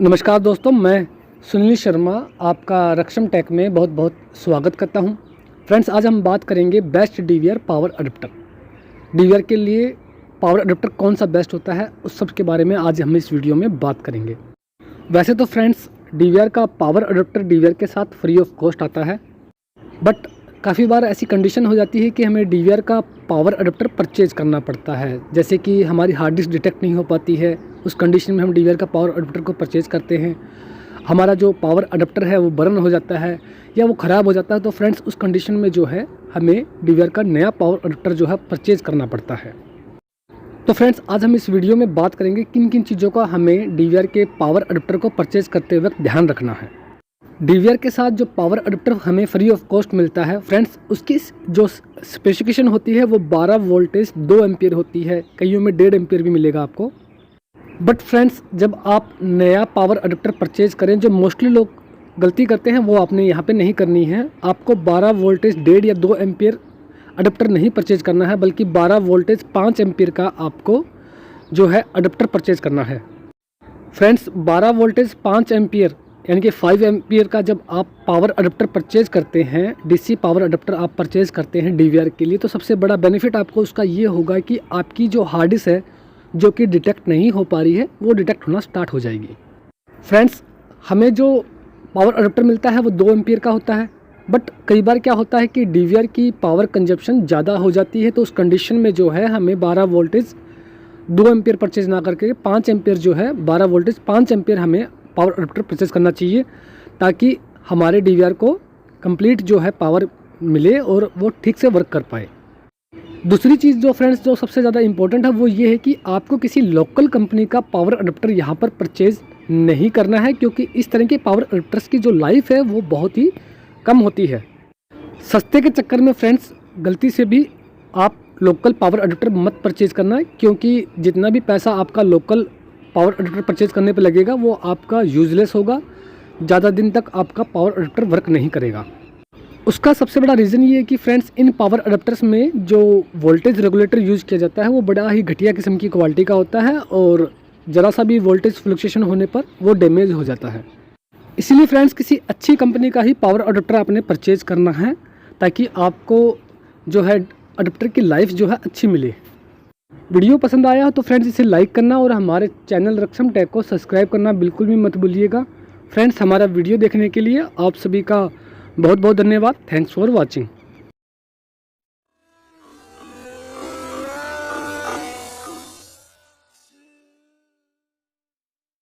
नमस्कार दोस्तों, मैं सुनील शर्मा आपका रक्षम टेक में बहुत बहुत स्वागत करता हूं। फ्रेंड्स, आज हम बात करेंगे best DVR power adapter. DVR के लिए पावर अडेप्टर कौन सा बेस्ट होता है, उस सब के बारे में आज हम इस वीडियो में बात करेंगे। वैसे तो फ्रेंड्स, डीवीआर का पावर अडेप्टर डीवीआर के साथ फ्री ऑफ कॉस्ट आता है, बट काफ़ी बार ऐसी कंडीशन हो जाती है कि हमें डीवीआर का पावर अडेप्टर परचेज़ करना पड़ता है। जैसे कि हमारी हार्ड डिस्क डिटेक्ट नहीं हो पाती है, उस कंडीशन में हम डीवीआर का पावर अडेप्टर को परचेज़ करते हैं। हमारा जो पावर अडेप्टर है वो बर्न हो जाता है या वो ख़राब हो जाता है, तो फ्रेंड्स उस कंडीशन में जो है हमें डीवीआर का नया पावर अडेप्टर जो है परचेज़ करना पड़ता है। तो फ्रेंड्स, आज हम इस वीडियो में बात करेंगे किन किन चीज़ों का हमें डीवीआर के पावर अडेप्टर को परचेज़ करते वक्त ध्यान रखना है। डीवीआर के साथ जो पावर अडेप्टर हमें फ्री ऑफ कॉस्ट मिलता है फ्रेंड्स, उसकी जो स्पेसिफिकेशन होती है वो 12 वोल्टेज 2 एम्पियर होती है। कईयों में 1.5 एम्पियर भी मिलेगा आपको। बट फ्रेंड्स, जब आप नया पावर अडेप्टर परचेज़ करें, जो मोस्टली लोग गलती करते हैं वो आपने यहाँ पे नहीं करनी है। आपको 12 वोल्टेज 1.5 या 2 एम्पियर अडेप्टर नहीं परचेज़ करना है, बल्कि 12 वोल्टेज 5 एम्पियर का आपको जो है अडेप्टर परचेज़ करना है। फ्रेंड्स, 12 वोल्टेज 5 एम्पियर यानी कि 5 एम्पियर का जब आप पावर अडेप्टर परचेज़ करते हैं, डीसी पावर अडेप्टर आप परचेज़ करते हैं डीवीआर के लिए, तो सबसे बड़ा बेनिफिट आपको उसका ये होगा कि आपकी जो हार्ड डिस्क है जो कि डिटेक्ट नहीं हो पा रही है, वो डिटेक्ट होना स्टार्ट हो जाएगी। फ्रेंड्स, हमें जो पावर अडेप्टर मिलता है वो 2 एम्पियर का होता है, बट कई बार क्या होता है कि डीवीआर की पावर कंजप्शन ज़्यादा हो जाती है, तो उस कंडीशन में जो है हमें 12 वोल्टेज 2 एम्पियर परचेज़ ना करके 5 एम्पियर जो है 12 वोल्टेज 5 एम्पियर हमें पावर अडेप्टर परचेज़ करना चाहिए, ताकि हमारे डीवीआर को कंप्लीट जो है पावर मिले और वो ठीक से वर्क कर पाए। दूसरी चीज़ जो फ्रेंड्स जो सबसे ज़्यादा इम्पोर्टेंट है वो ये है कि आपको किसी लोकल कंपनी का पावर अडेप्टर यहाँ पर परचेज़ नहीं करना है, क्योंकि इस तरह के पावर अडेप्टर्स की जो लाइफ है वो बहुत ही कम होती है। सस्ते के चक्कर में फ्रेंड्स गलती से भी आप लोकल पावर अडेप्टर मत परचेज़ करना, क्योंकि जितना भी पैसा आपका लोकल पावर अडेप्टर परचेज़ करने पे लगेगा वो आपका यूज़लेस होगा। ज़्यादा दिन तक आपका पावर अडेप्टर वर्क नहीं करेगा। उसका सबसे बड़ा रीज़न ये है कि फ्रेंड्स, इन पावर अडेप्टर्स में जो वोल्टेज रेगुलेटर यूज़ किया जाता है वो बड़ा ही घटिया किस्म की क्वालिटी का होता है, और ज़रा सा भी वोल्टेज फ्लक्चुएशन होने पर वो डैमेज हो जाता है। इसीलिए फ्रेंड्स, किसी अच्छी कंपनी का ही पावर अडेप्टर आपने परचेज़ करना है, ताकि आपको जो है अडेप्टर की लाइफ जो है अच्छी मिले। वीडियो पसंद आया हो तो फ्रेंड्स इसे लाइक करना और हमारे चैनल रक्षम टेक को सब्सक्राइब करना बिल्कुल भी मत भूलिएगा। फ्रेंड्स, हमारा वीडियो देखने के लिए आप सभी का बहुत बहुत धन्यवाद। Thanks for watching.